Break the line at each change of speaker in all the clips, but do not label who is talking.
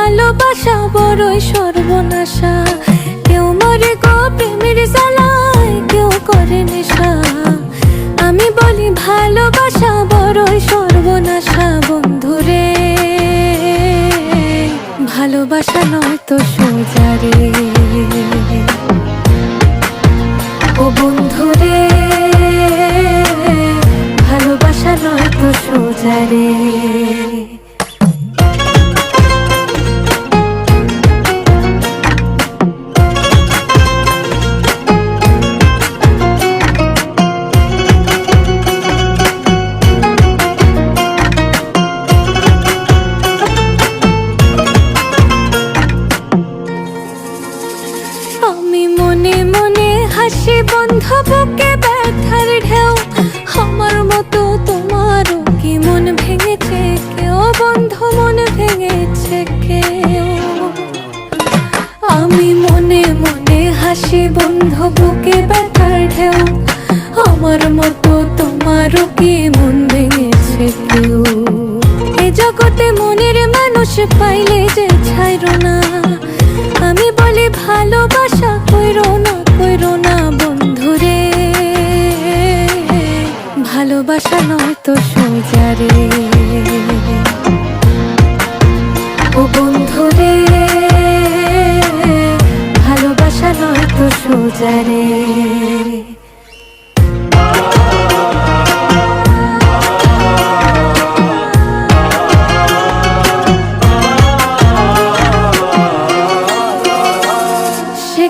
ভালোবাসা বড়ই সর্বনাশা। কেউ মরে গো প্রেমের জ্বালায়, কেউ করে নেশা। আমি বলি ভালোবাসা বড়ই সর্বনাশা। বন্ধুরে ভালোবাসা নয় তো সোজা রে। ও বন্ধুরে ভালোবাসা নয় তো সোজা রে। আমি মনে মনে হাসি বন্ধু বুকে ব্যথার ঢেউ। আমার মতো তোমারও কি মন ভেঙেছে কেউ? বন্ধু মন ভেঙেছে কেউ? আমি মনে মনে হাসি বন্ধু বুকে ব্যথার ঢেউ। আমার মতো তোমারও কি মন ভেঙেছে কেউ? এ জগতে মনের মানুষ পাইলে যে ছাইরো না। আমি বলি ভালোবাসা কইরো না বন্ধুরে। ভালোবাসা নয় তো সোজা রে। ও বন্ধুরে ভালোবাসা নয় তো সোজা রে।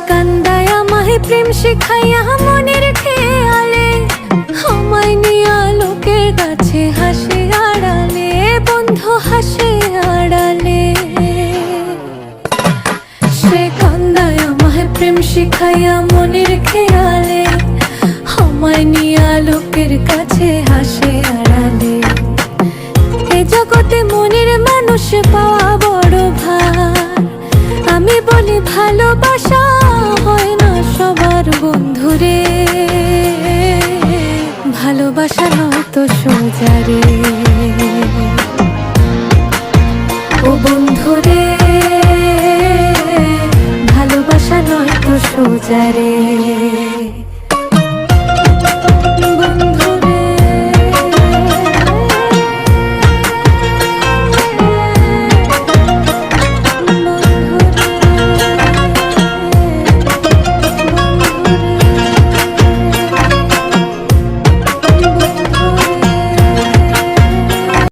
কান্দায় আমায় প্রেম শিখাইয়া মনের খেয়ালে, আমায় নিয়া লোকের কাছে হাসে আড়ালে। বন্ধু হাসে আড়ালে। সে কান্দায় আমায় প্রেম শিখাইয়া মনের খেয়ালে, আমায় নিয়া লোকের কাছে হাসে আড়ালে। এ জগতে মনের মানুষ পাওয়া বড় ভার। আমি বলি ভালোবাসা হয় না সবার বন্ধুরে। ভালোবাসা নয় তো সোজা রে। ও বন্ধুরে ভালোবাসা নয় তো সোজা রে।